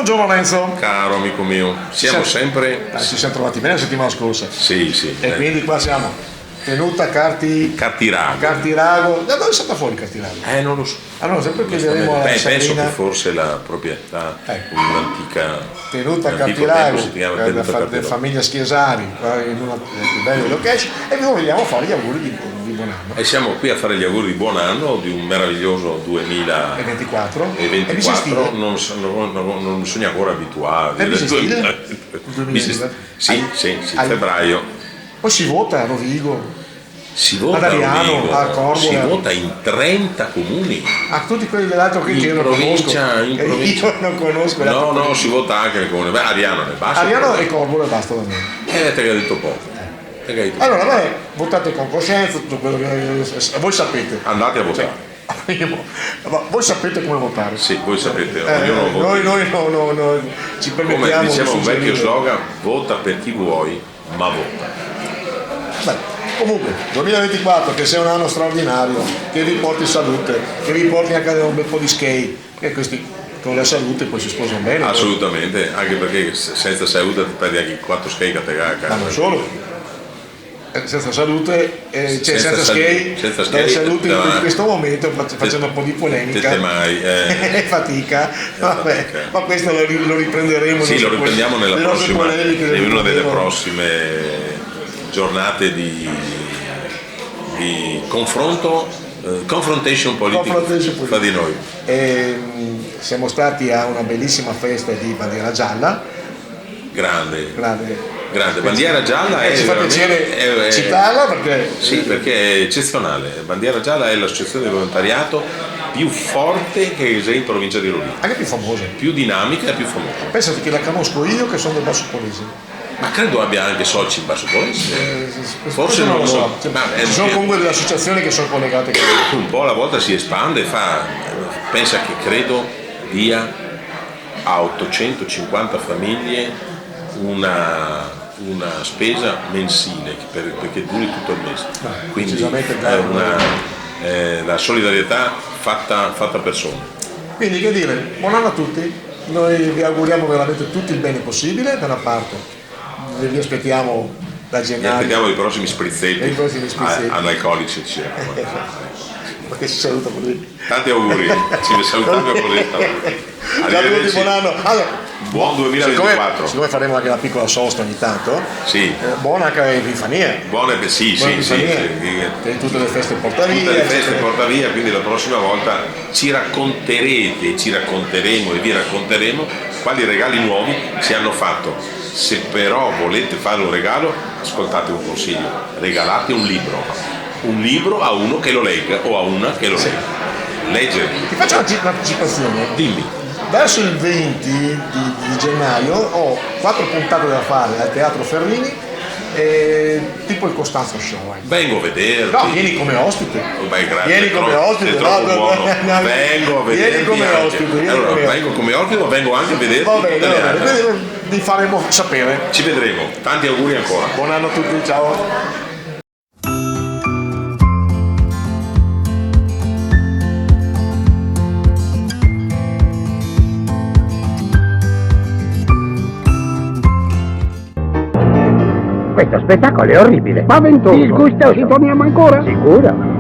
Buongiorno Lorenzo. Caro amico mio, siamo sempre... Ci siamo trovati bene la settimana scorsa. Sì. E quindi qua siamo. Tenuta Cartirago. Cartirago. Da dove è stata fuori Cartirago? Non lo so. Allora, sempre chiederemo alla penso Sabrina. che forse la proprietà un'antica Tenuta un antico Cartirago, tempo si chiama Tenuta della Cartirago. famiglia Schiesari, in una delle più belle location, e vi vogliamo fare gli auguri di buon anno. E siamo qui a fare gli auguri di buon anno di un meraviglioso 2024. 2024. Non bisogna ancora abituare. Sì, febbraio. Poi si vota a Rovigo. Si vota ad Ariano, Rovigo, a Corvora. si vota in 30 comuni. A tutti quelli dell'altro che io non conosco. In provincia. Io non conosco. No, si vota anche nel comune. Beh, Ariano ne basta. Ariano e Corvora basta da me. Te che hai detto poco. Allora, vabbè, votate con coscienza, tutto quello che voi sapete. Andate a votare. Ma voi sapete come votare. Sì, voi sapete. Ognuno noi no, ci permettiamo. Come diceva un vecchio slogan, vota per chi vuoi, ma vota. Beh. Comunque, 2024 che sia un anno straordinario, che vi porti salute, che vi porti anche un bel po' di skate, e questi con la salute poi si sposano bene. Assolutamente, anche perché senza salute ti perdi anche 4 skate a te. Ma non solo, senza salute, senza skate, salute in questo momento facendo un po' di polemica e fatica, vabbè, ma questo lo riprenderemo. Sì, lo riprendiamo in una delle prossime giornate di confronto, confrontation politico fra di noi. Siamo stati a una bellissima festa di bandiera gialla. Grande. Bandiera gialla ci fa piacere citarla perché è eccezionale. Bandiera gialla è l'associazione di volontariato più forte che c'è in provincia di Rovigo. Anche più famosa. Più dinamica e più famosa. Pensate che la conosco io che sono del Basso Polese. Ma credo abbia anche soci in Basso Polese. Forse non lo so. Ci sono comunque delle associazioni che sono collegate. Un po' alla volta si espande, pensa che credo dia a 850 famiglie una spesa mensile perché duri tutto il mese. Quindi è la solidarietà fatta persona. Quindi che dire, buon anno a tutti, noi vi auguriamo veramente tutto il bene possibile da una parte. Vi aspettiamo da gennaio. Vi aspettiamo i prossimi sprizzetti analcolici. Perché si saluta così. Tanti auguri, ci salutiamo così. Arrivederci. Buon anno. Allora, buon 2024. Siccome faremo anche una piccola sosta ogni tanto, sì. Buona anche Epifania. Sì. Che tutte le feste porta via. Tutte le feste porta via, quindi la prossima volta ci racconteremo e vi racconteremo quali regali nuovi ci hanno fatto. Se però volete fare un regalo, ascoltate un consiglio, regalate un libro a uno che lo legga o a una che lo legga. Leggere. Ti faccio un'anticipazione. Dimmi. Verso il 20 di gennaio ho 4 puntate da fare al Teatro Ferrini, tipo il Costanzo Show. Vengo a vederti. No, vieni come ospite. Grazie. Vieni come ospite. Vengo a vederti. Vieni come ospite. Allora, vengo come ospite, ma vengo anche a vederti. Va bene, vi faremo sapere. Ci vedremo. Tanti auguri ancora. Buon anno a tutti, ciao. Questo spettacolo è orribile. Spaventoso. Disgustoso. Ci torniamo ancora? Sicuro.